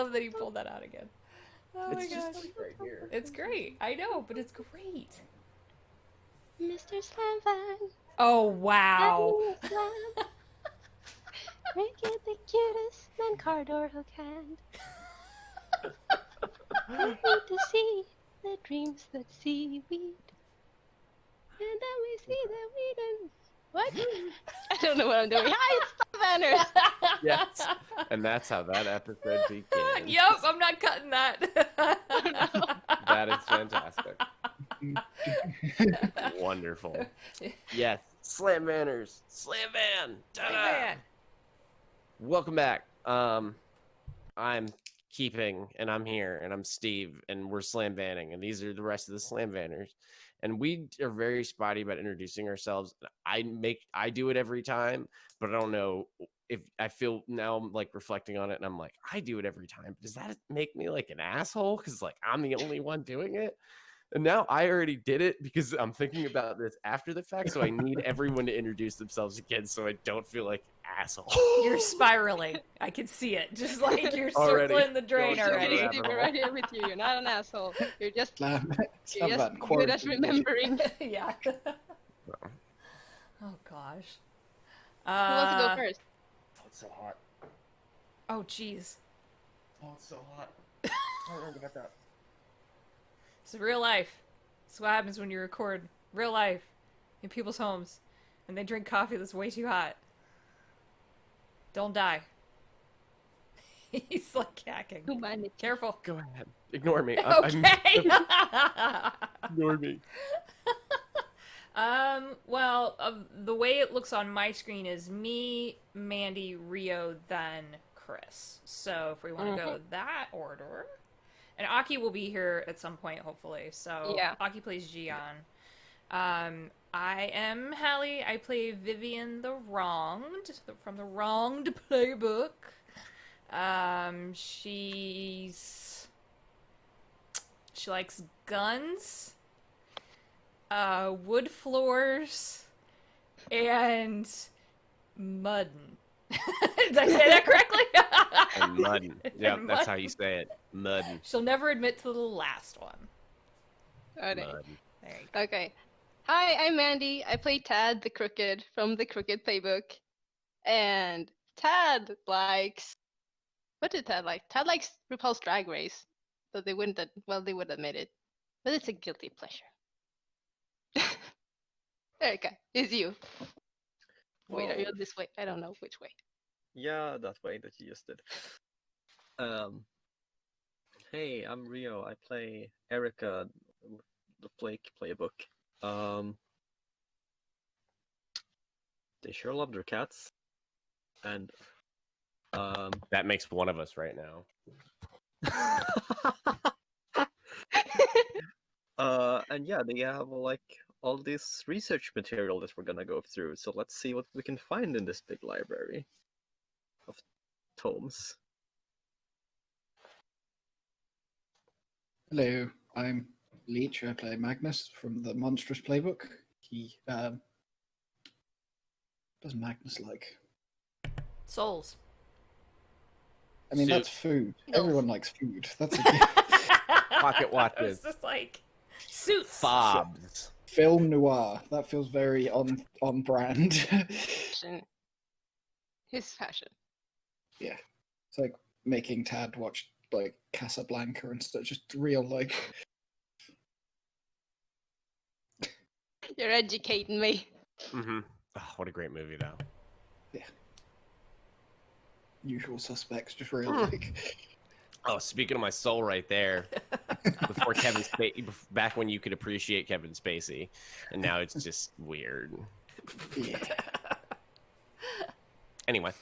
love that he pulled that out again. Oh my It's gosh. just like right here. It's great. I know, but it's great. Mr. Slamvan. Oh, wow. Make it the cutest man Cardor who can. I need to see the dreams that seaweed. And then we see the weed and... What? I don't know what I'm doing. Hi, it's the Banners! Yes. And that's how that episode begins. Yep, I'm not cutting that. That is fantastic. Wonderful. Yes. Slam Manners. Slam Van. Ta-da! Man. Welcome back. I'm Keeping, and I'm here, and I'm Steve, and we're Slam Vanning, and these are the rest of the Slam Vanners. And we are very spotty about introducing ourselves. I do it every time, but I don't know if I feel now I'm like reflecting on it, and I'm like, I do it every time. Does that make me like an asshole? Because like I'm the only one doing it. And now I already did it because I'm thinking about this after the fact. So I need everyone to introduce themselves again so I don't feel like an asshole. You're spiraling. I can see it. Just like you're Already. circling the drain Going already. down Steve, we're right here with you. You're not an asshole. You're just Slam good at quarantine. remembering. Yeah. Oh, gosh. Who wants to go first? Oh, it's so hot. Oh, jeez. Oh, it's so hot. I don't know about that. It's real life. It's what happens when you record real life in people's homes and they drink coffee that's way too hot. Don't die. He's like hacking. Who minded? Careful. Go ahead. Ignore me. Okay. Ignore me. Well, the way it looks on my screen is me, Mandy, Rio, then Chris. So if we want to go that order. And Aki will be here at some point, hopefully. So Yeah. Aki plays Jian. I am Hallie. I play Vivian the Wronged from the Wronged playbook. She likes guns, wood floors, and mud. Did I say that correctly? And Mudden. Yep, And that's Mudden. how you say it. Mudden. She'll never admit to the last one. Okay. Mudden. There you go. Okay. Hi, I'm Mandy. I play Tad the Crooked from the Crooked Playbook. And Tad likes... What did Tad like? Tad likes RuPaul's Drag Race. So they wouldn't... they would admit it. But it's a guilty pleasure. There you go. It's you. Wait, are you this way? I don't know which way. Yeah, that way that you just did. Hey, I'm Rio. I play Erica, the Flake playbook. They sure love their cats, and That makes one of us right now. and yeah, they have like all this research material that we're gonna go through. So let's see what we can find in this big library of tomes. Hello, I'm Leech. I play Magnus from the Monstrous Playbook. He does Magnus like? Souls. I mean, Soup. that's food. No. Everyone likes food. That's a gift. Pocket watches. It's just like suits. Fobs. Film noir. That feels very on brand. Fashion. His fashion. Yeah, it's like making Tad watch like Casablanca and stuff. Just real like. You're educating me. Mm-hmm. Oh, what a great movie, though. Usual Suspects, just real like. Oh, speaking of my soul right there, before Kevin Spacey, back when you could appreciate Kevin Spacey, and now it's just weird. Yeah. Anyway,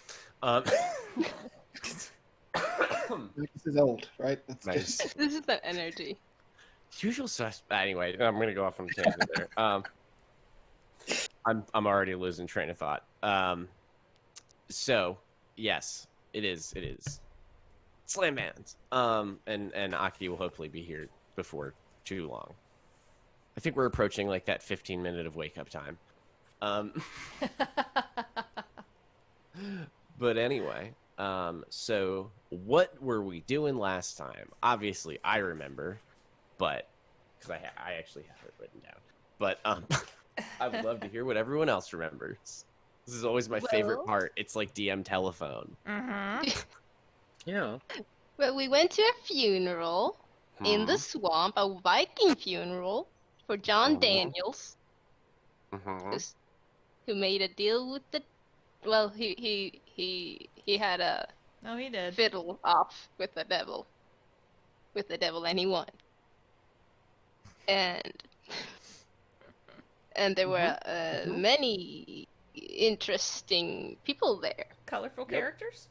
This is old, right? That's Nice. just. This is that energy. usual suspect. Anyway, I'm gonna go off on a tangent there. I'm already losing train of thought. So yes, it is. Slam Bands. And Aki will hopefully be here before too long. I think we're approaching like that 15-minute of wake up time. But anyway, So what were we doing last time? Obviously, I remember, but because I actually have it written down. But I would love to hear what everyone else remembers. This is always my favorite Well- part. It's like DM telephone. Mm-hmm. Yeah. Well, we went to a funeral in the swamp, a Viking funeral for John Mhm. Daniels, who's- who made a deal with the. Well, he had a No, he did. fiddle off with the devil, and he won. And there were many interesting people there. Colorful Yep. characters.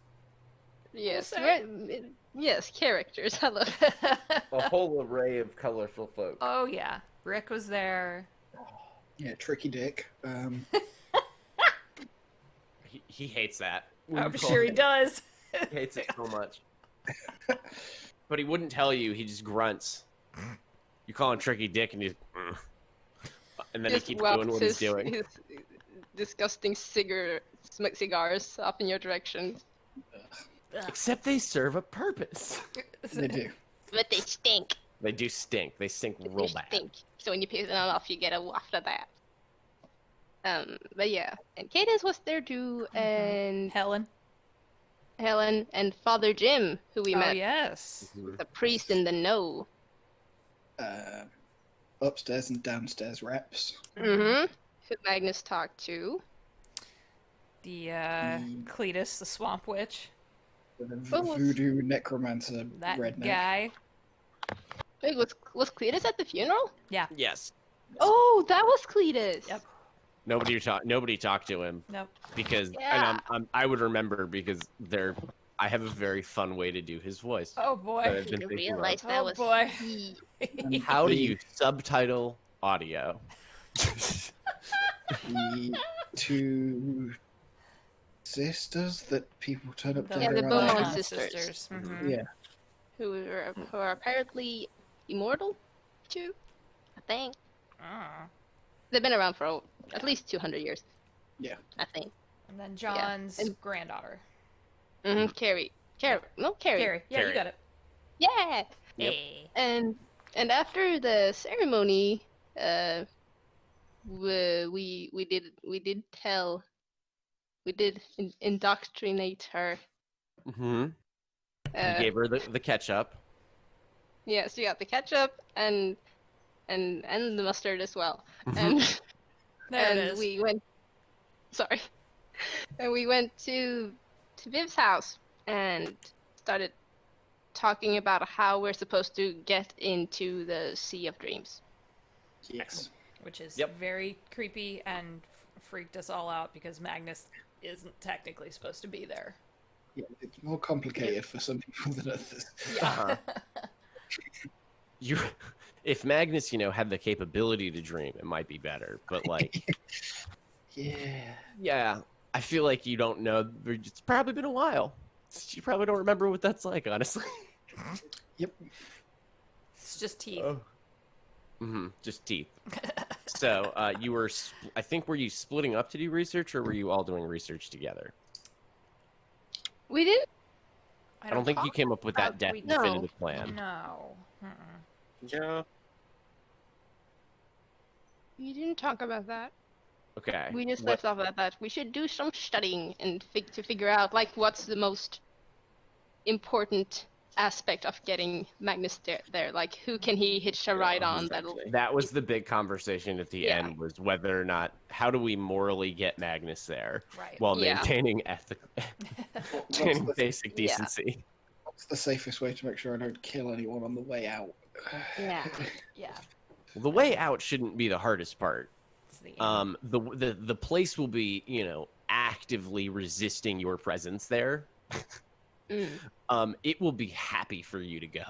Yes, say. yes, characters. Hello. A whole array of colorful folk. Oh yeah, Rick was there. Yeah, Tricky Dick. He hates that. I'm sure he does. He hates it so much. But he wouldn't tell you. He just grunts. You call him Tricky Dick, and he's, and then Just he keeps doing what he's wafts doing. his disgusting cigars up in your direction. Ugh. Except they serve a purpose. They do. But they stink. They do stink. They stink real They bad. stink. So when you piss them off, you get a waft of that. But yeah, and Cadence was there too, and Helen. Helen and Father Jim, who we Oh met, yes. the priest in the know. Upstairs and downstairs reps. Mm-hmm. Who Magnus talked to. The Mm. Cletus, the swamp witch. The Oh, voodoo necromancer That redneck. guy. Wait, was Cletus at the funeral? Yes. Oh, that was Cletus. Yep. Nobody talked to him Nope. because, Yeah. and I would remember because I have a very fun way to do his voice. Oh that boy. I've I been didn't thinking realize about. that Oh was boy. he. And How do the- you subtitle audio? The two sisters that people turn up to Yeah, the their Beaumont eyes. sisters. Mhm. Yeah. who are apparently immortal, too. I think Ah. they've been around for at least 200 years. Yeah. I think. And then John's and- granddaughter. Mm-hmm. Carrie. Yeah, Carrie. Yeah, Carrie. you got it. Yeah. Yep. Hey. And after the ceremony, we did indoctrinate her. Mm-hmm. Uh, You gave her the ketchup. yeah, she got the ketchup and the mustard as well. Mhm. And There and it is. we went. Sorry. And we went to Viv's house and started talking about how we're supposed to get into the Sea of Dreams. Yes. Which is Yep. very creepy and freaked us all out because Magnus isn't technically supposed to be there. Yeah, it's more complicated for some people than others. Uh-huh. If Magnus, had the capability to dream, it might be better. But Yeah. yeah, I feel like you don't know. It's probably been a while. You probably don't remember what that's like, honestly. Yep. It's just teeth. Just teeth. So you were, I think, were you splitting up to do research, or were you all doing research together? We didn't. I don't think you came up with that we- definitive plan. No. Mm-mm. Yeah. We didn't talk about that. Okay. We just What- left off at that. We should do some studying and to figure out what's the most important aspect of getting Magnus there. Like who can he hitch a ride on? That'll. That was the big conversation at the Yeah. end, was whether or not, how do we morally get Magnus there Right. while Yeah. maintaining maintaining the- basic Yeah. decency. What's the safest way to make sure I don't kill anyone on the way out? Yeah. Yeah. The way out shouldn't be the hardest part. It's the end. The place will be, actively resisting your presence there. Mm. It will be happy for you to go.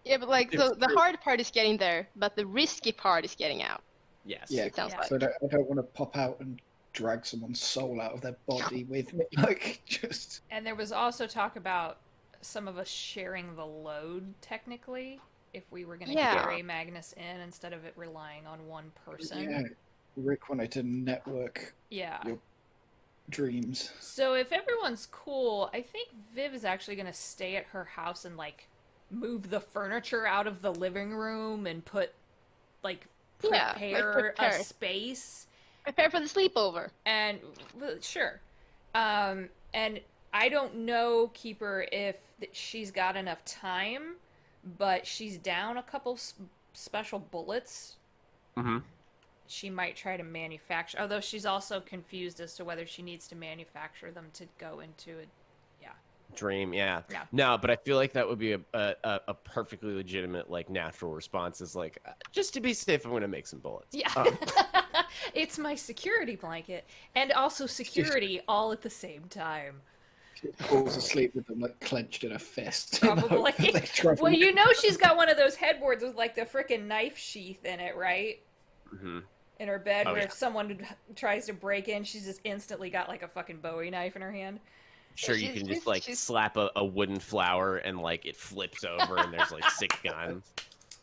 Yeah, but It's the true. hard part is getting there, but the risky part is getting out. Yes. Yeah. It sounds Yeah. like. So I don't want to pop out and drag someone's soul out of their body with me. Just. And there was also talk about some of us sharing the load, technically, if we were going to Yeah. carry Magnus in instead of it relying on one person. Yeah. Rick wanted to network Yeah. Yep. dreams. So if everyone's cool, I think Viv is actually gonna stay at her house and like move the furniture out of the living room and like Yeah, like prepare a prepare. space. Prepare for the sleepover. And well, sure. And I don't know, Keeper, if she's got enough time, but she's down a couple special bullets. Mm-hmm. She might try to manufacture, although she's also confused as to whether she needs to manufacture them to go into a Dream, yeah. Yeah. No, but I feel like that would be a perfectly legitimate, like, natural response is like, just to be safe, I'm going to make some bullets. Yeah. Um, It's my security blanket. And also security all at the same time. She falls asleep with them like clenched in a fist. Probably. They try to Well, you make- know she's got one of those headboards with like the frickin' knife sheath in it, right? mhm. In her bed, Oh, where yeah. if someone tries to break in, she's just instantly got like a fucking Bowie knife in her hand. Sure, you she's- can just, she's- like, she's- slap a wooden flower and, like, it flips over and there's, like, 6 guns.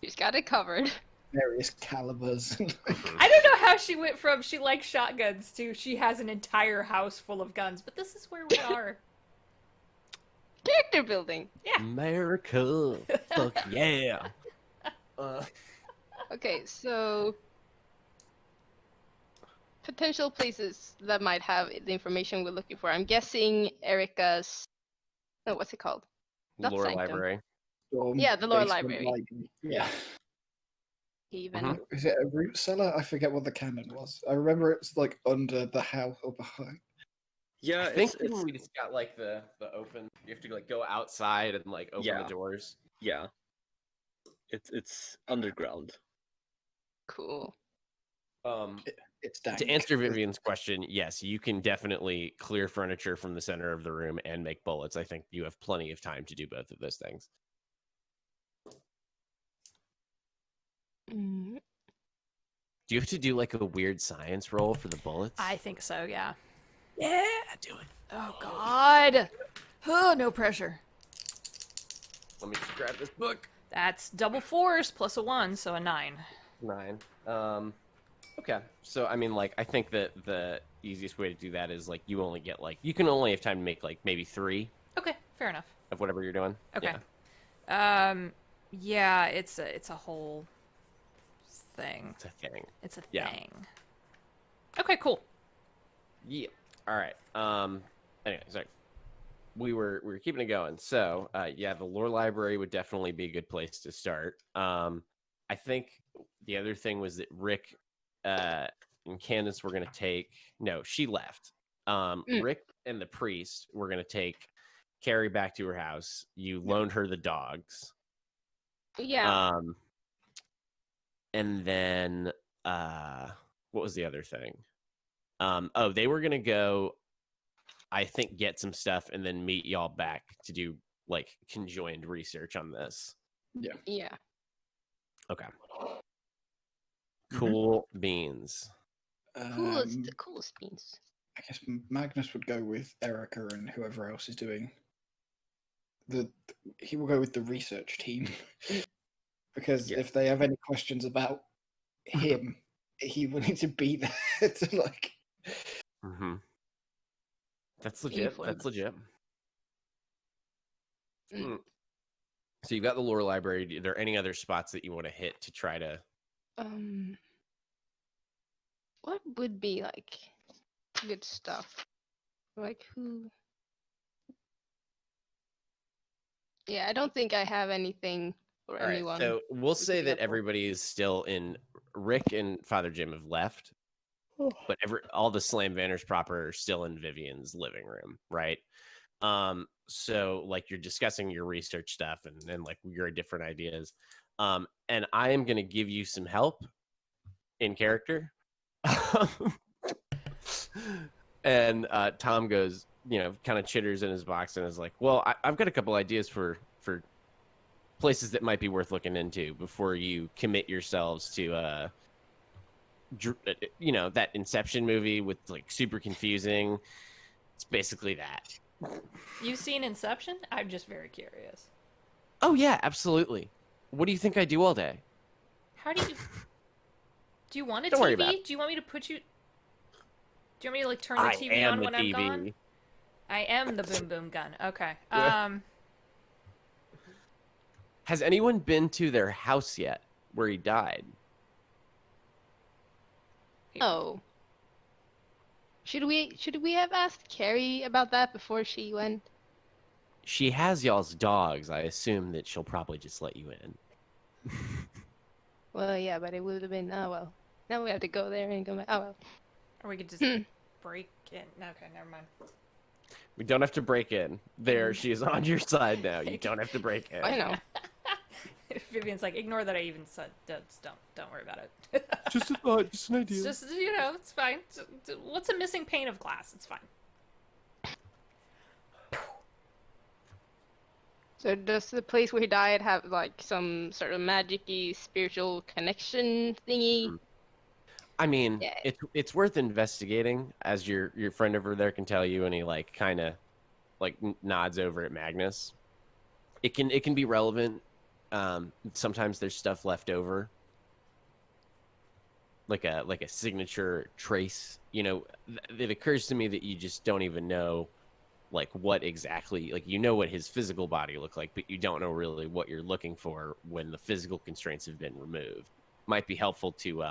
She's got it covered. various calibers. I don't know how she went from she likes shotguns to she has an entire house full of guns, but this is where we are. Character building. America, fuck yeah. Okay, so potential places that might have the information we're looking for. I'm guessing Erica's. No, what's it called? Not Lore Sanctum. library. Yeah, the lore Basement library. Yeah. Even. Mhm. Is it a root cellar? I forget what the canon was. I remember it's like under the house or behind. Yeah, I think it's we just got like the open. You have to like go outside and like open Yeah. the doors. yeah. It's underground. Cool. It's dank. To answer Vivian's question, yes, you can definitely clear furniture from the center of the room and make bullets. I think you have plenty of time to do both of those things. Mm, Do you have to do like a weird science roll for the bullets? I think so, yeah. Yeah, do it. Oh god. Oh, no pressure. Let me just grab this book. That's double 4s plus a 1, so a 9. 9. Okay. So I mean, like, I think that the easiest way to do that is like you only get like you can only have time to make like maybe 3 Okay, fair enough. of whatever you're doing. Okay. Yeah, Yeah, it's a whole thing. it's a thing. It's a Yeah. thing. Okay, cool. Yeah. All right. Anyway, sorry. We were keeping it going. So, yeah, the lore library would definitely be a good place to start. I think the other thing was that Rick and Candace were going to take. No, she left. Rick and the priest were going to take Carrie back to her house. You loaned her the dogs. yeah. And then what was the other thing? Oh, they were gonna go, I think, get some stuff and then meet y'all back to do like conjoined research on this. Yeah. Okay. Cool beans. Coolest beans. I guess Magnus would go with Erica and whoever else is doing he will go with the research team. Because Yeah. if they have any questions about him, he will need to be there to like Mm-hmm. That's legit. Uniform. That's legit. Mm. So you've got the lore library. Are there any other spots that you want to hit to try to? What would be like good stuff? Like who? Yeah, I don't think I have anything for All right. anyone. So we'll say that example. everybody is still in. Rick and Father Jim have left. But all the Slam Banners proper are still in Vivian's living room, right? So like you're discussing your research stuff and like your different ideas. And I am gonna give you some help in character. And Tom goes, kind of chitters in his box and is like, well, I've got a couple ideas for places that might be worth looking into before you commit yourselves to that Inception movie with like super confusing. It's basically that. You've seen Inception? I'm just very curious. Oh yeah, absolutely. What do you think I do all day? How do you... Do you want a Don't worry TV? about it. Do you want me to put you... Do you want me to like turn the I TV am on the when I'm TV. gone? I am the boom boom gun. Okay. Yeah. Has anyone been to their house yet where he died? Oh. Should we have asked Carrie about that before she went? She has y'all's dogs. I assume that she'll probably just let you in. Well, yeah, but it would have been. Oh well. Now we have to go there and come back. Oh well. Or we could just break in. Okay, never mind. We don't have to break in. There, she is on your side now. You don't have to break in. I know. Vivian's like, ignore that I even said. Don't worry about it. Just a thought, just an idea. It's just it's fine. What's a missing pane of glass? It's fine. So does the place where he died have like some sort of magic-y spiritual connection thingy? I mean, Yeah. it's worth investigating, as your friend over there can tell you, and he like kind of like nods over at Magnus. It can be relevant. Sometimes there's stuff left over, like a signature trace. You know, it occurs to me that you just don't even know, like what exactly, like you know what his physical body looked like, but you don't know really what you're looking for when the physical constraints have been removed. Might be helpful to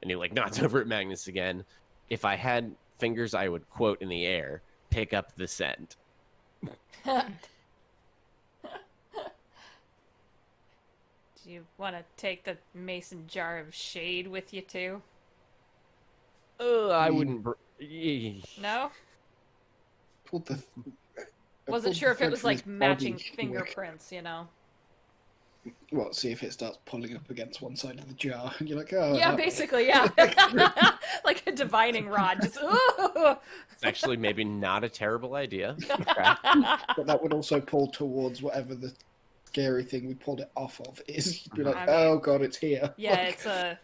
and he like nods over at Magnus again. If I had fingers, I would quote in the air, pick up the scent. Do you want to take the mason jar of shade with you too? I wouldn't. No? Pulled the. Wasn't sure if it was like matching fingerprints, you know? What? See if it starts pulling up against one side of the jar, and you're like, oh. Yeah, that basically, yeah. Like a divining rod. Just, ooh! It's actually maybe not a terrible idea. But that would also pull towards whatever the scary thing we pulled it off of is. You'd be like, I mean, oh god, it's here. Yeah, Like, it's a,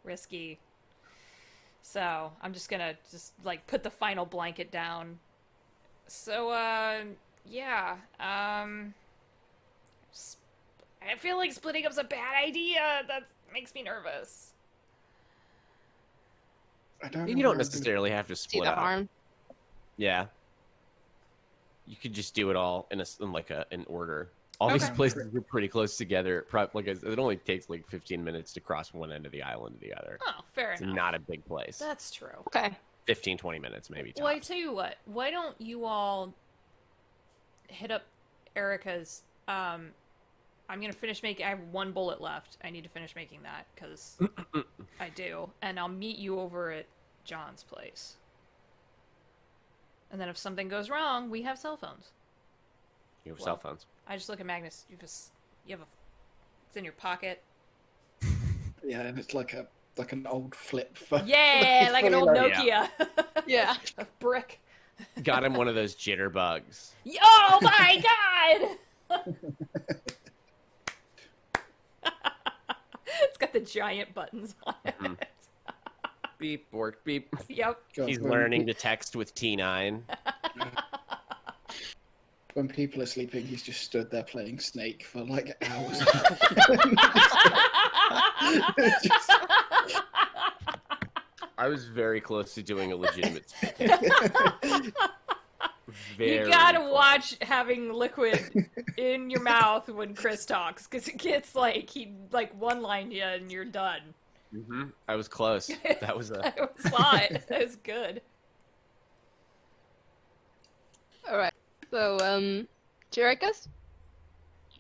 risky. So I'm just gonna like put the final blanket down. So, yeah, I feel like splitting up's a bad idea. That makes me nervous. I don't. You know don't where necessarily have to See split the up. harm? Yeah. You could just do it all in an order. All these Okay. places are pretty close together. Like it only takes like 15 minutes to cross one end of the island to the other. Oh, fair It's enough. not a big place. That's true. Okay. 15, 20 minutes maybe. Well, I Tops. tell you what. Why don't you all hit up Erica's? I'm gonna finish making. I have one bullet left. I need to finish making that because I do, and I'll meet you over at John's place. And then if something goes wrong, we have cell phones. You have Well, cell phones. I just look at Magnus. You have a. It's in your pocket. Yeah, and it's like an old flip phone. Yeah, like an old Fully Nokia. Yeah. A brick. Got him one of those jitterbugs. Oh my god! It's got the giant buttons on it. Mhm. Beep, bork, beep. Yep. God, He's when learning to text with T9. When people are sleeping, he's just stood there playing Snake for like hours. Just- I was very close to doing a legitimate spin. You Very gotta close. watch having liquid in your mouth when Chris talks, because it gets like, he like one-lined you and you're done. Mm-hmm. I was close. That was a. I saw it. That was good. All right. So, Chirikas,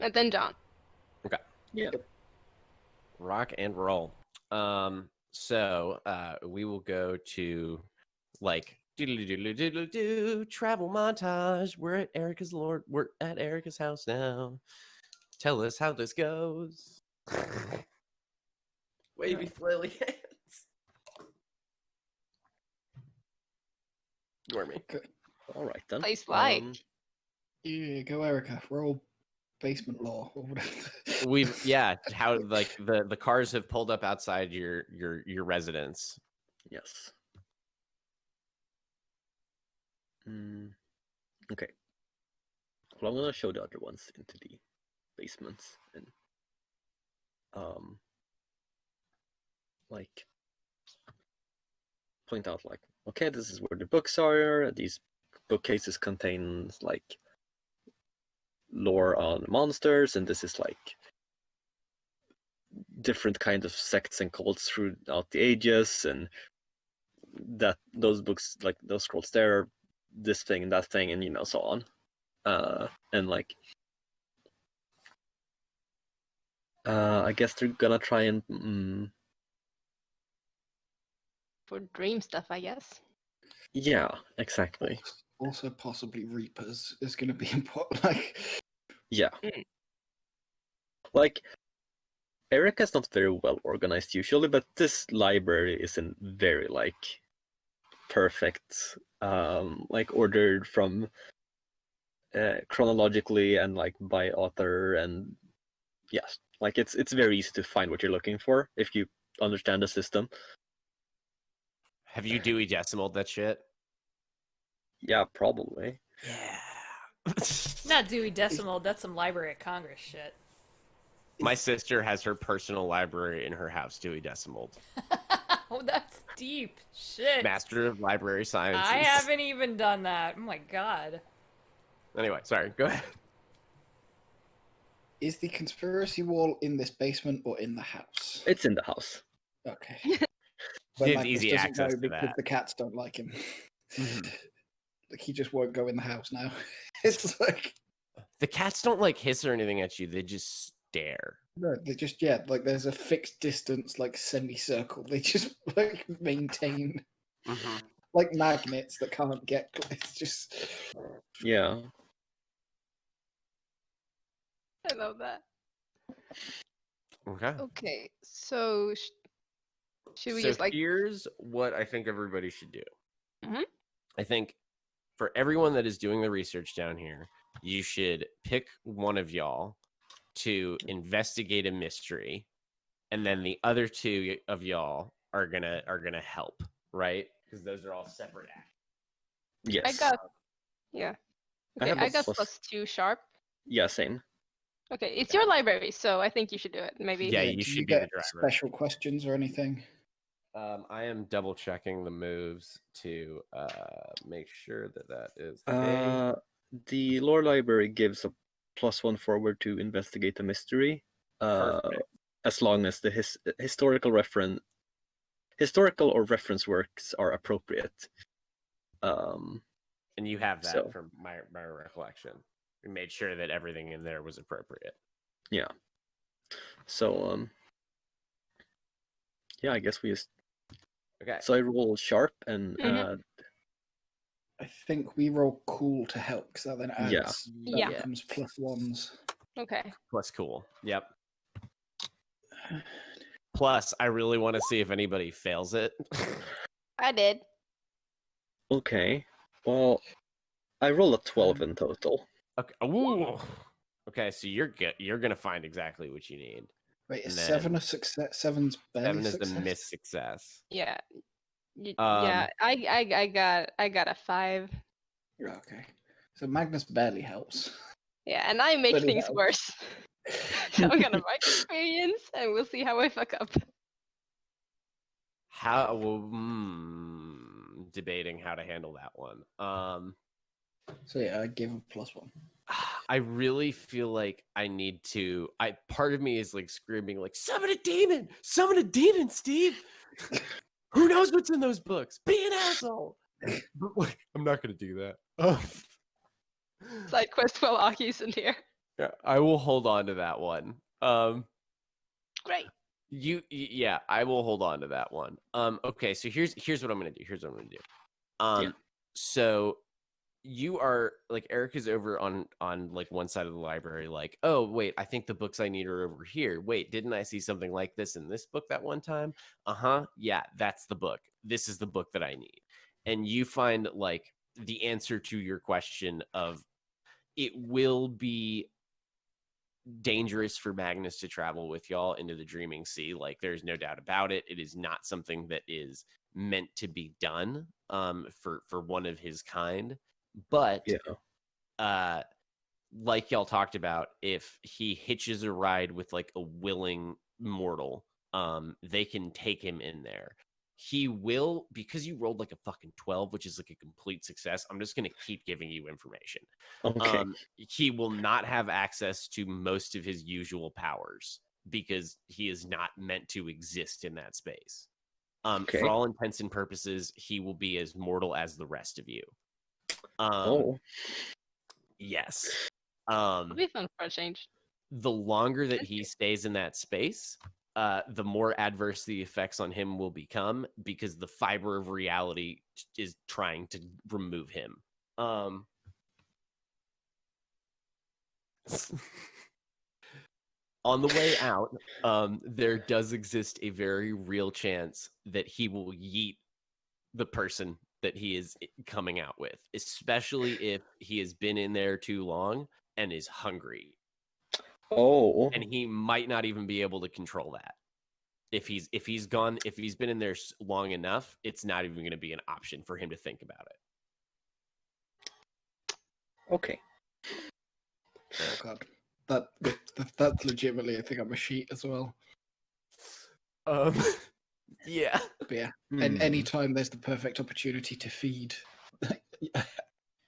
and then John. Yeah. Rock and roll. So we will go to like travel montage. We're at Erica's house now. Tell us how this goes. Wavy flaily hands. Ignore me. All right then. Place like. Yeah, go Erica. Roll basement law or whatever. How like the cars have pulled up outside your residence. Yes. Okay. Well, I'm gonna show the other ones into the basements and like point out like, okay, this is where the books are. These bookcases contain like lore on monsters, and this is like different kinds of sects and cults throughout the ages, and that those books, like those scrolls there, are this thing and that thing, and so on. And like, I guess they're gonna try and For dream stuff, I guess. yeah, exactly. Also, possibly Reapers is going to be important. Like, Yeah. Like, Erica's not very well organized usually, but this library isn't very like perfect. Like ordered from chronologically and like by author, and yes, like it's very easy to find what you're looking for if you understand the system. Have you Dewey Decimaled that shit? Yeah, probably. Yeah. Not Dewey Decimal. That's some Library of Congress shit. My sister has her personal library in her house, Dewey Decimaled. Oh, that's deep shit. Master of Library Sciences. I haven't even done that. Oh my god. Anyway, sorry, go ahead. is the conspiracy wall in this basement or in the house? It's in the house. Okay. He has Magnus easy doesn't access know to because that. the cats don't like him. Mhm. Like, he just won't go in the house now. It's like, The cats don't like hiss or anything at you, they just stare. no, they just, yeah, like there's a fixed distance, like semicircle. They just like maintain, like magnets that can't get. It's just. Yeah. I love that. Okay. Okay, so should we So just like? here's what I think everybody should do. Mhm. I think for everyone that is doing the research down here, you should pick one of y'all to investigate a mystery, and then the other two of y'all are gonna help, right? Because those are all separate acts. Yes. I got. Yeah. I Okay, have I a got plus- +2 sharp. Yeah, same. Okay, it's your library, so I think you should do it. Maybe. Yeah, you do should you be the get driver. special questions or anything? I am double checking the moves to make sure that that is the case. The lore library gives a +1 forward to investigate a mystery. Perfect. As long as the historical or reference works are appropriate. And you have that so- from my recollection. We made sure that everything in there was appropriate. Yeah. So yeah, I guess we just. Okay. So I roll sharp and Mhm. I think we roll cool to help because that then adds. Yeah. That Yeah. becomes +1s. Okay. Plus cool. Yep. Plus, I really want to see if anybody fails it. I did. Okay. Well, I roll a 12 in total. Okay. Ooh. Okay, so you're gonna find exactly what you need. Wait, is And 7 a success? 7's barely 7 is success? the miss success. Yeah. Um, Yeah. I got a 5. Okay. So Magnus barely helps. Yeah, and I make But it things helps. worse. So I'm gonna mark experience, and we'll see how I fuck up. How? Well, debating how to handle that one. So yeah, I give him +1. I really feel like I need to. Part of me is like screaming, like, summon a demon, Steve. Who knows what's in those books? Be an asshole. But like, I'm not gonna do that. Side quest while Aki's in here. Yeah, I will hold on to that one. Great. Yeah, I will hold on to that one. Okay, so here's what I'm gonna do. So you are like, Eric is over on like one side of the library, like, oh wait, I think the books I need are over here. Wait, didn't I see something like this in this book that one time? Yeah, that's the book. This is the book that I need. And you find like the answer to your question of, it will be dangerous for Magnus to travel with y'all into the Dreaming Sea. Like, there's no doubt about it. It is not something that is meant to be done for one of his kind. But like y'all talked about, if he hitches a ride with like a willing mortal, they can take him in there. he will, because you rolled like a fucking 12, which is like a complete success. I'm just gonna keep giving you information. Okay. He will not have access to most of his usual powers because he is not meant to exist in that space. Okay. For all intents and purposes, he will be as mortal as the rest of you. Yes. It'll be fun for a change. The longer that he stays in that space, the more adverse the effects on him will become because the fiber of reality is trying to remove him. On the way out, there does exist a very real chance that he will yeet the person that he is coming out with, especially if he has been in there too long and is hungry. Oh. And he might not even be able to control that. If he's been in there long enough, it's not even going to be an option for him to think about it. Okay. Oh god, that's legitimately. I think I'm a sheet as well. Yeah. But yeah, and anytime there's the perfect opportunity to feed,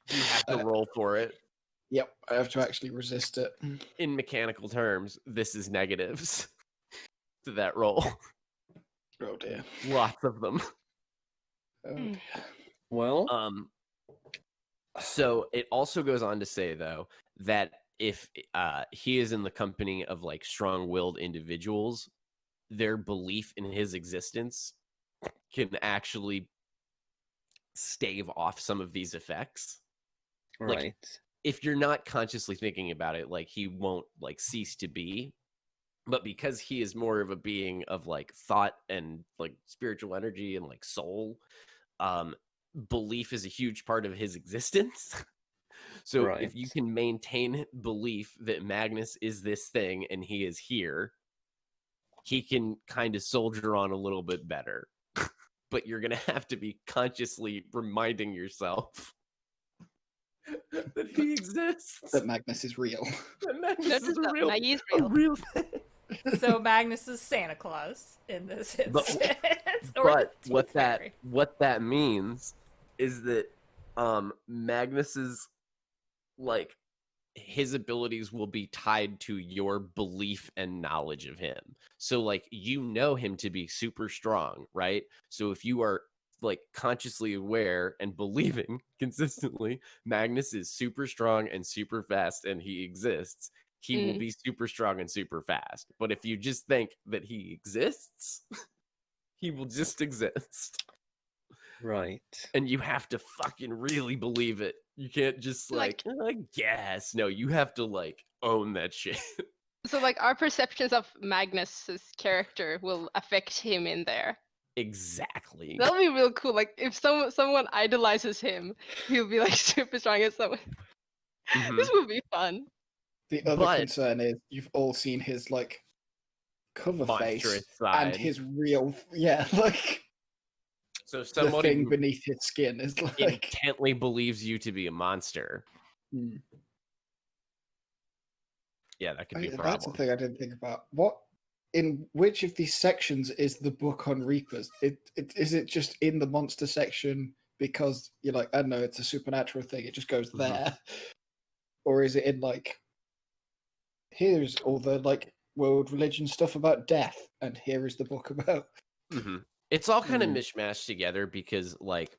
You have to roll for it. Yep, I have to actually resist it. In mechanical terms, this is negatives to that roll. Oh dear. Lots of them. Oh dear. Well, so it also goes on to say though that if he is in the company of like strong-willed individuals, their belief in his existence can actually stave off some of these effects. right. Like, if you're not consciously thinking about it, like he won't like cease to be, but because he is more of a being of like thought and like spiritual energy and like soul, belief is a huge part of his existence. So Right. if you can maintain belief that Magnus is this thing and he is here, he can kind of soldier on a little bit better. But you're gonna have to be consciously reminding yourself that he exists. That Magnus is real. That Magnus is a real, Maggie's a real. real thing. So Magnus is Santa Claus in this But- instance. Or But the what Tooth that Fairy. what that means is that Magnus's like his abilities will be tied to your belief and knowledge of him. So like you know him to be super strong, right? So if you are like consciously aware and believing consistently Magnus is super strong and super fast and he exists, he will be super strong and super fast. But if you just think that he exists, he will just exist. Right. And you have to fucking really believe it. You can't just like, I guess. No, you have to like own that shit. So like our perceptions of Magnus's character will affect him in there. Exactly. That'll be real cool. Like if someone idolizes him, he'll be like super strong and so this would be fun. The other But- concern is you've all seen his like cover Monstrous face side. and his real, like So the somebody thing who beneath his skin is like. intently believes you to be a monster. Hmm. Yeah, that could be a That's the problem. thing I didn't think about. What in which of these sections is the book on Reapers? Is it just in the monster section because you're like, I don't know, it's a supernatural thing, it just goes Mhm. there? Or is it in like here's all the like world religion stuff about death, and here is the book about It's all kind of Mm. mishmashed together because, like,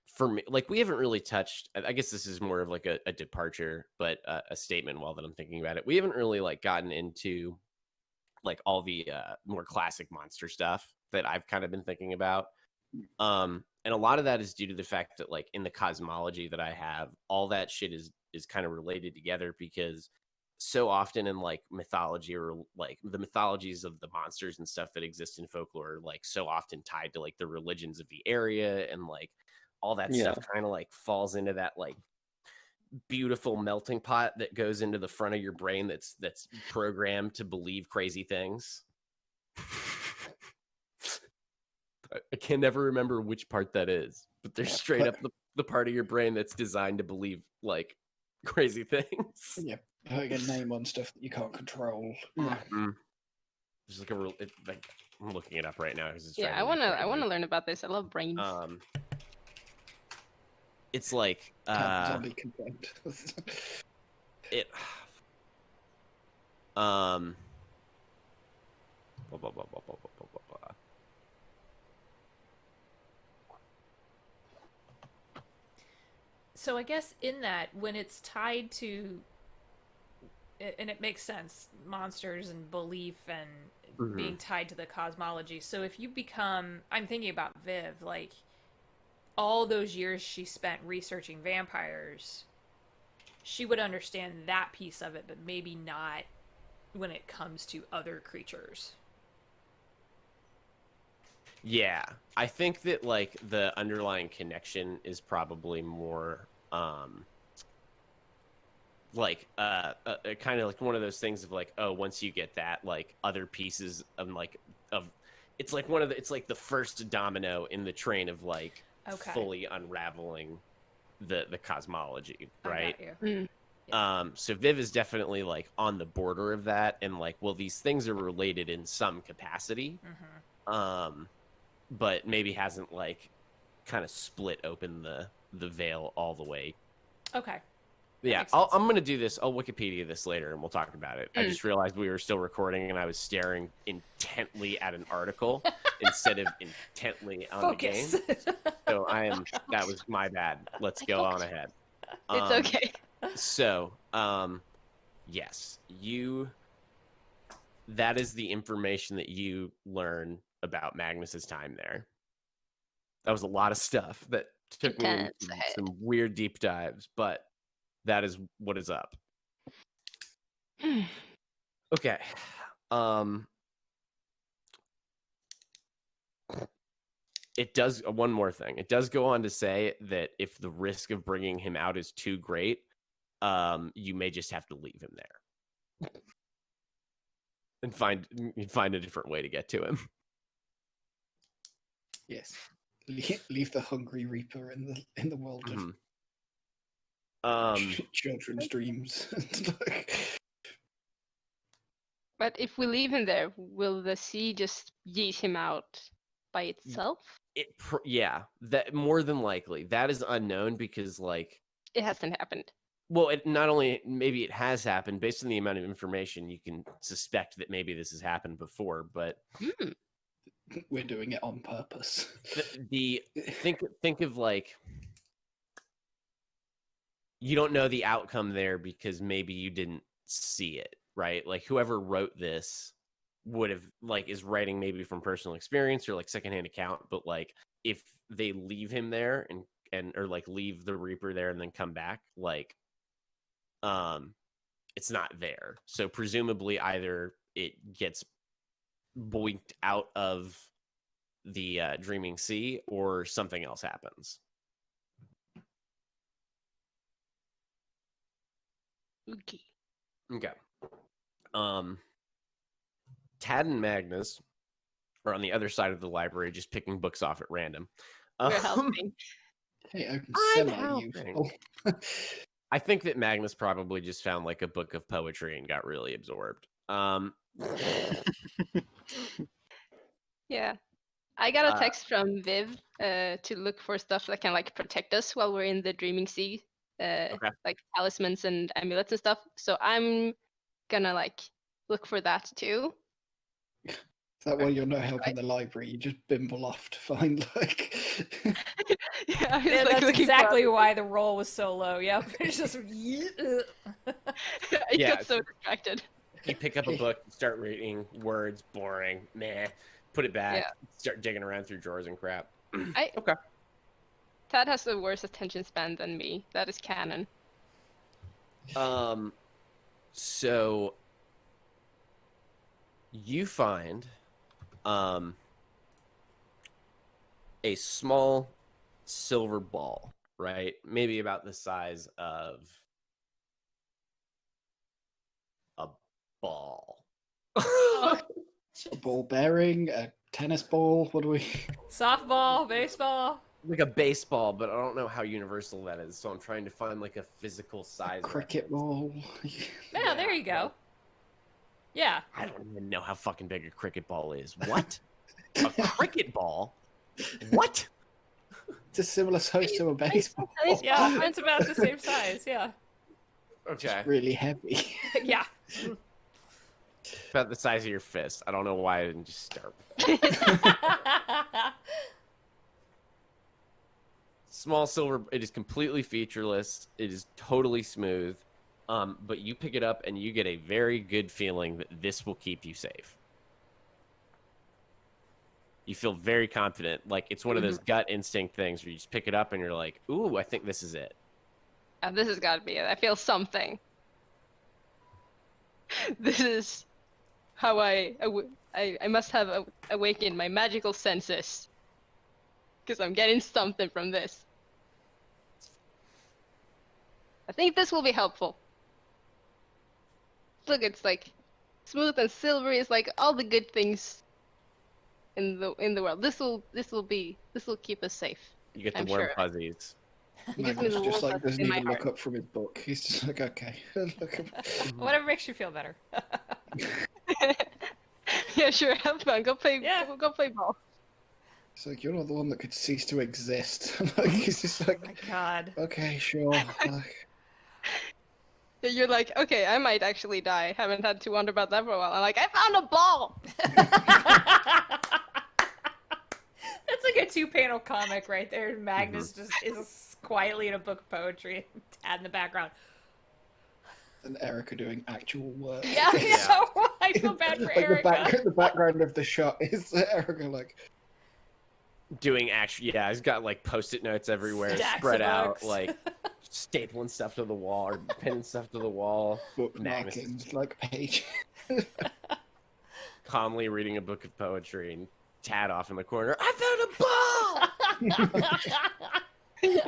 for me, like, we haven't really touched. I guess this is more of like a departure, but a statement. While that I'm thinking about it, we haven't really like gotten into like all the more classic monster stuff that I've kind of been thinking about. And a lot of that is due to the fact that, like, in the cosmology that I have, all that shit is kind of related together because so often in like mythology or like the mythologies of the monsters and stuff that exist in folklore are like so often tied to like the religions of the area, and like all that stuff kind of like falls into that like beautiful melting pot that goes into the front of your brain that's programmed to believe crazy things. I can never remember which part that is, but there's straight up the part of your brain that's designed to believe like crazy things. yeah, putting a name on stuff that you can't control. Mhm. There's like like I'm looking it up right now because it's Yeah, driving me I wanna crazy. learn about this. I love brains. It's like Zombie confirmed. it. Blah, blah, blah, blah, blah, blah, blah, blah, blah. So I guess in that, when it's tied to, and it makes sense, monsters and belief and being tied to the cosmology. So if you become, I'm thinking about Viv, like all those years she spent researching vampires, she would understand that piece of it, but maybe not when it comes to other creatures. Yeah, I think that like the underlying connection is probably more like kind of like one of those things of like, oh, once you get that, like other pieces of like of it's like it's like the first domino in the train of like fully unraveling the cosmology, right? I got you. So Viv is definitely like on the border of that, and like, well, these things are related in some capacity, but maybe hasn't like kind of split open the veil all the way. Okay. Yeah, I'm gonna do this. I'll Wikipedia this later, and we'll talk about it. I just realized we were still recording, and I was staring intently at an article instead of intently on the game. So that was my bad. Let's go on ahead. It's okay. So, yes, that is the information that you learn about Magnus's time there. That was a lot of stuff that took me into some weird deep dives, but that is what is up. Okay. It does one more thing. It does go on to say that if the risk of bringing him out is too great, you may just have to leave him there and find a different way to get to him. Yes, leave the hungry reaper in the world of children's dreams. But if we leave him there, will the sea just yeet him out by itself? Yeah, that more than likely. That is unknown because like it hasn't happened. Well, it not only maybe it has happened based on the amount of information you can suspect that maybe this has happened before, but we're doing it on purpose. Think of like you don't know the outcome there because maybe you didn't see it, right? Like whoever wrote this would have like is writing maybe from personal experience or like secondhand account, but like if they leave him there and or like leave the Reaper there and then come back, like it's not there. So presumably either it gets boinked out of the Dreaming Sea or something else happens. Okay. Tad and Magnus are on the other side of the library just picking books off at random. We're helping. Hey, I'm semi-useful. I think that Magnus probably just found like a book of poetry and got really absorbed. Yeah. I got a text from Viv to look for stuff that can like protect us while we're in the Dreaming Sea. Like talismans and amulets and stuff. So I'm gonna like look for that too. Is that why you're not helping the library? You just bimble off to find like. Yeah, that's exactly why the roll was so low. Yep, it's just. I got so distracted. You pick up a book, start reading words, boring, meh. Put it back, start digging around through drawers and crap. Okay. Tad has the worst attention span than me. That is canon. So you find a small silver ball, right? Maybe about the size of a ball. A ball bearing, a tennis ball. What do we? Softball, baseball. Like a baseball, but I don't know how universal that is. So I'm trying to find like a physical size. Cricket ball. Yeah, there you go. Yeah. I don't even know how fucking big a cricket ball is. What? A cricket ball? What? It's a similar size to a baseball. Yeah, mine's about the same size. Yeah. Okay. Just really heavy. Yeah. About the size of your fist. I don't know why I didn't just start. Small silver. It is completely featureless. It is totally smooth. But you pick it up and you get a very good feeling that this will keep you safe. You feel very confident. Like it's one of those gut instinct things where you just pick it up and you're like, ooh, I think this is it. This has got to be it. I feel something. This is how I must have awakened my magical senses. Because I'm getting something from this. I think this will be helpful. Look, it's like smooth and silvery. It's like all the good things in the world. This will keep us safe. You get the I'm warm sure. fuzzies. It gives me Magnus the just warmth like doesn't in my even look heart. up from his book. He's just like, okay. Look up. Whatever makes you feel better. Yeah, sure. Have fun. Go play. Yeah. Go play ball. It's like you're not the one that could cease to exist. Like he's just like, Oh my god. okay, sure. Like, You're like, okay, I might actually die. Haven't had to wonder about that for a while. I'm like, I found a ball. That's like a 2-panel comic right there. Magnus just is quietly in a book of poetry, Tad in the background. and Erica doing actual work. Yeah, Yeah. so I feel bad for Like Erica. the background of the shot is Erica like Doing yeah, he's got like post-it notes everywhere, Stacks spread of out, books. like stapling stuff to the wall or pinning stuff to the wall. Magnus is bookmarkings, like page. calmly reading a book of poetry and Tad off in the corner. I found a ball.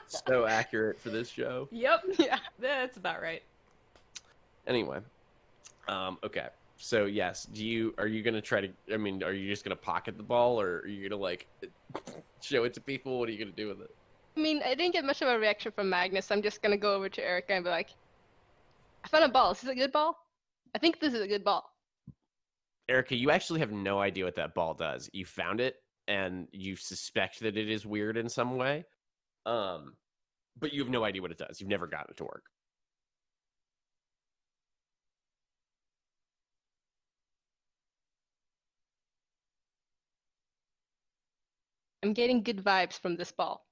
So accurate for this show. Yep, Yeah. that's about right. Anyway, okay. So yes, are you gonna try to? I mean, are you just gonna pocket the ball, or are you gonna like show it to people? What are you gonna do with it? I mean, I didn't get much of a reaction from Magnus. I'm just gonna go over to Erica and be like, I found a ball. Is this a good ball? I think this is a good ball. Erica, you actually have no idea what that ball does. You found it, and you suspect that it is weird in some way, but you have no idea what it does. You've never gotten it to work. I'm getting good vibes from this ball.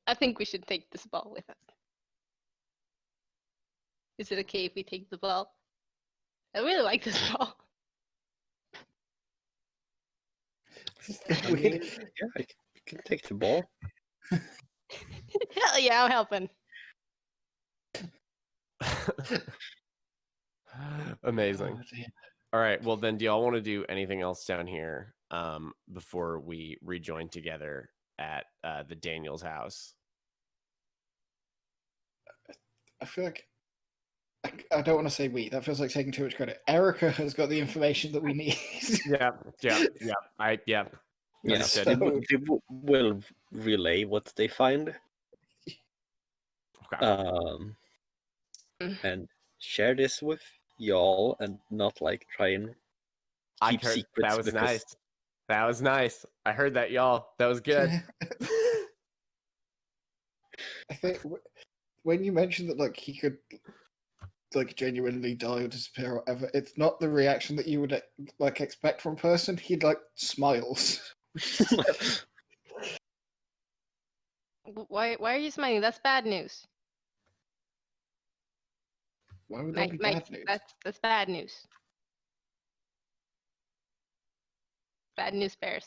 I think we should take this ball with us. Is it okay if we take the ball? I really like this ball. I mean, yeah, I can take the ball. Hell yeah, I'm helping. Amazing. Oh, dear. All right. Well, then, do y'all want to do anything else down here before we rejoin together at the Daniels house? I feel like I don't want to say we. That feels like taking too much credit. Erica has got the information that we need. Yeah. Yeah, Understood. they will relay what they find. Okay. And share this with y'all, and not like try and I keep heard secrets. that was because- nice. That was nice. I heard that, y'all. That was good. I think when you mentioned that, like he could, like genuinely die or disappear or whatever, it's not the reaction that you would like expect from a person. He like smiles. Why are you smiling? That's bad news. Why would that be bad news? That's bad news. Bad news bears.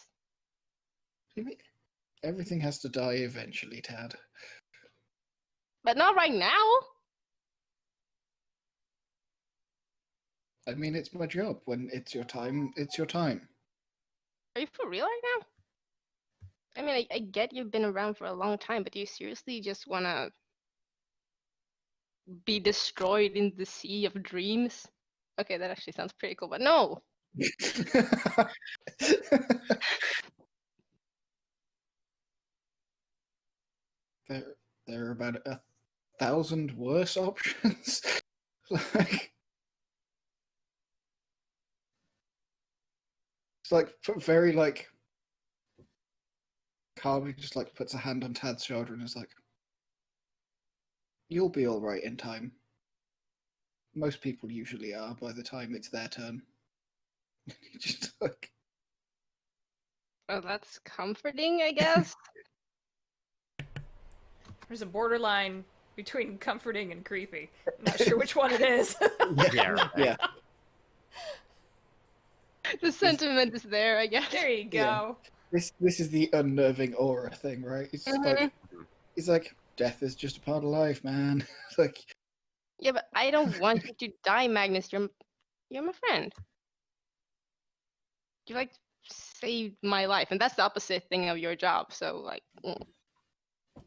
Everything has to die eventually, Tad. But not right now. I mean, it's my job. When it's your time, it's your time. Are you for real right now? I mean, I get you've been around for a long time, but do you seriously just wanna be destroyed in the sea of dreams? Okay, that actually sounds pretty cool, but no. There are about 1,000 worse options. Like, It's like very like calmly, just like puts a hand on Tad's shoulder and is like, "You'll be all right in time. Most people usually are by the time it's their turn." Just like, Oh, that's comforting, I guess. There's a borderline between comforting and creepy. I'm not sure which one it is. Yeah, right. yeah. The sentiment is there, I guess. There you go. Yeah. This is the unnerving aura thing, right? It's like death is just a part of life, man. It's like, Yeah, but I don't want you to die, Magnus. You're my friend. You like saved my life, and that's the opposite thing of your job. So like,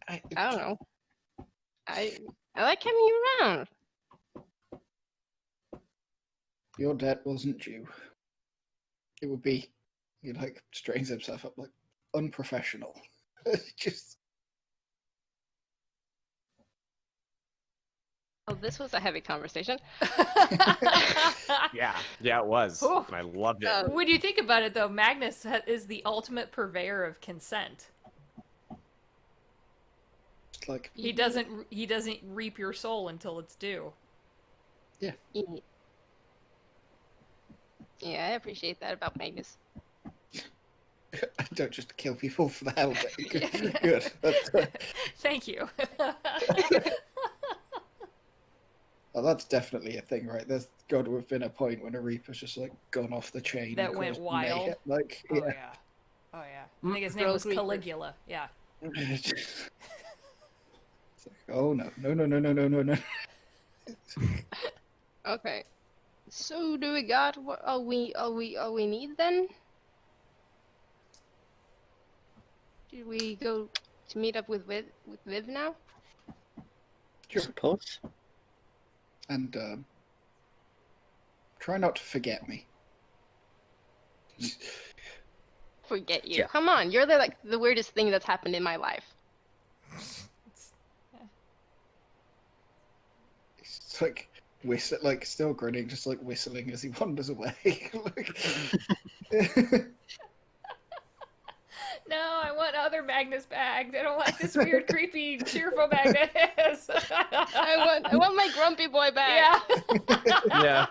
I don't know. I like having you around. Your debt wasn't due. It would be, he like straightens himself up like unprofessional. Just Oh, this was a heavy conversation. Yeah, it was. Ooh. And I loved it. When you think about it, though, Magnus is the ultimate purveyor of consent. like, He doesn't reap your soul until it's due. Yeah, I appreciate that about Magnus. I don't just kill people for the hell of it. Good. Good. Thank you. Oh, that's definitely a thing, right? There's got to have been a point when a Reaper's just like gone off the chain. That and went caused wild. mayhem. Like, Oh yeah. yeah. Oh yeah. I think his name was Reaper. Caligula. Yeah. It's like, oh no. No. Okay. So do we got what all we need then? Should we go to meet up with Viv now? I Sure. suppose. And try not to forget me. Forget you. Yeah. Come on, you're the weirdest thing that's happened in my life. It's like like still grinning, just like whistling as he wanders away. Like, No, I want other Magnus bagged. I don't like this weird, creepy, cheerful Magnus. I want my grumpy boy back. Yeah. Yeah.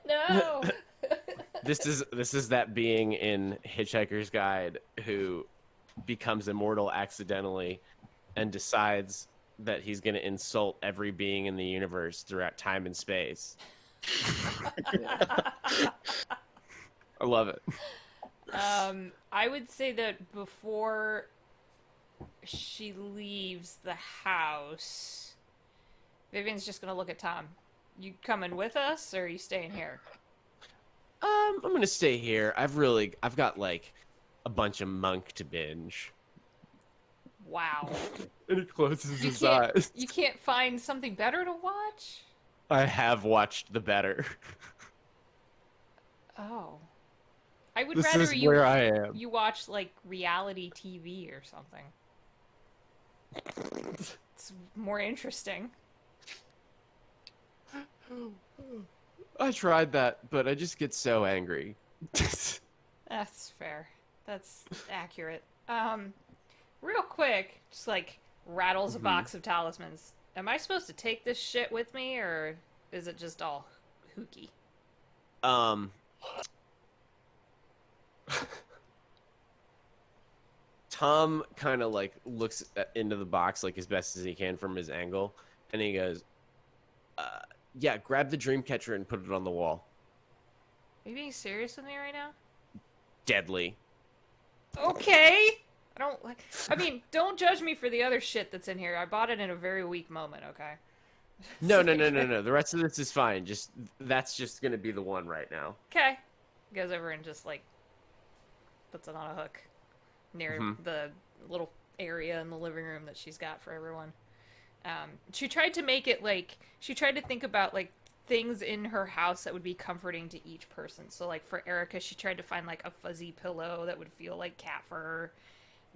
No. This is that being in Hitchhiker's Guide who becomes immortal accidentally and decides that he's going to insult every being in the universe throughout time and space. I love it. I would say that before she leaves the house, Vivian's just gonna look at Tom. You coming with us, or are you staying here? I'm gonna stay here. I've got like a bunch of Monk to binge. Wow. And he closes You his eyes. You can't find something better to watch? I have watched The Better. Oh. I would This rather is where I am. you watch like reality TV or something. It's more interesting. I tried that, but I just get so angry. That's fair. That's accurate. Real quick, just like rattles a box of talismans. Am I supposed to take this shit with me, or is it just all hooky? Tom kind of like looks into the box like as best as he can from his angle, and he goes, "Yeah, grab the dream catcher and put it on the wall." Are you being serious with me right now? Deadly. Okay. I mean, don't judge me for the other shit that's in here. I bought it in a very weak moment, okay? No. The rest of this is fine. That's just gonna be the one right now. Okay. Goes over and just like puts it on a hook near the little area in the living room that she's got for everyone. She tried to make it like she tried to think about like things in her house that would be comforting to each person. So like for Erica, she tried to find like a fuzzy pillow that would feel like cat fur.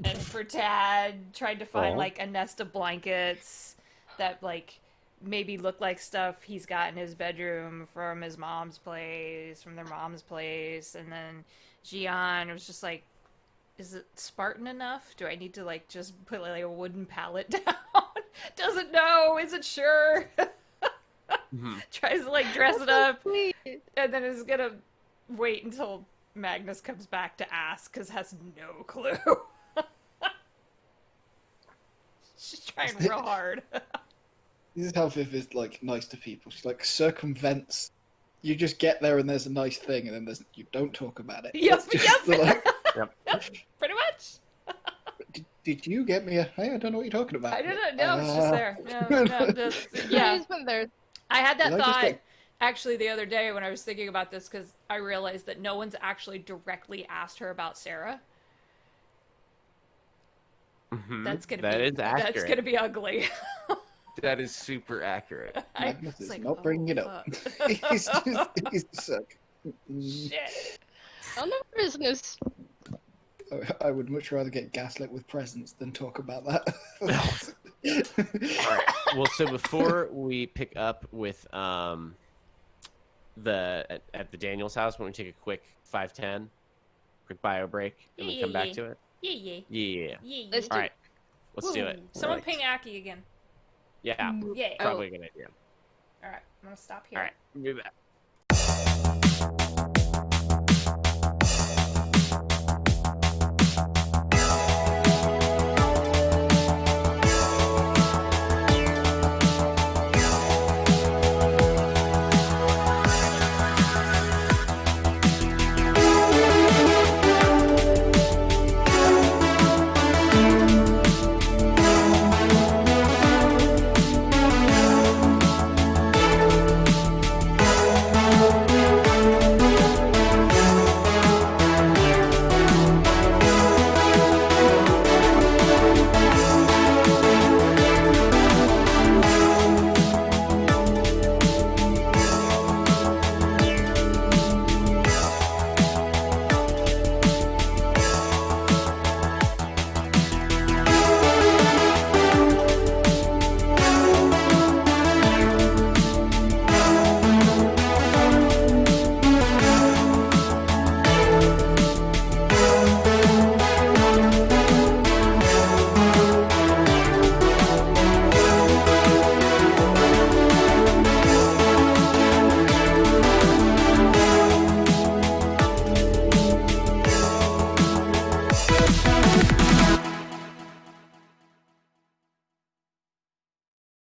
And for Tad, tried to find like a nest of blankets that like maybe looked like stuff he's got in his bedroom from his mom's place, from their mom's place, and then Jian was just like, is it Spartan enough? Do I need to like just put like a wooden pallet down? Doesn't know, isn't sure. Tries to like dress it up, Sweet. and then is gonna wait until Magnus comes back to ask because has no clue. She's trying real hard. This is how Viv is like nice to people. She like circumvents. You just get there and there's a nice thing, and then you don't talk about it. Yep, It's just like, Pretty much. did you get me a? Hey, I don't know what you're talking about. I didn't know. It's just there. No, just, yeah. He's been there. I had that Did I just thought get- actually the other day when I was thinking about this because I realized that no one's actually directly asked her about Sarah. That's gonna That be is accurate. That's gonna be ugly. That is super accurate. Magnus It's is like, not bringing it up. he's sick. Shit. None of our business. I would much rather get gaslit with presents than talk about that. All right. Well, so before we pick up with at the Daniels house, when we take a quick 5-10, quick bio break, and we come back to it. Yeah. Yeah. Let's All right. Let's do it. Someone Right. ping Aki again. Yeah. Yeah. Probably a good idea. All right. I'm gonna stop here. All right. We'll be back.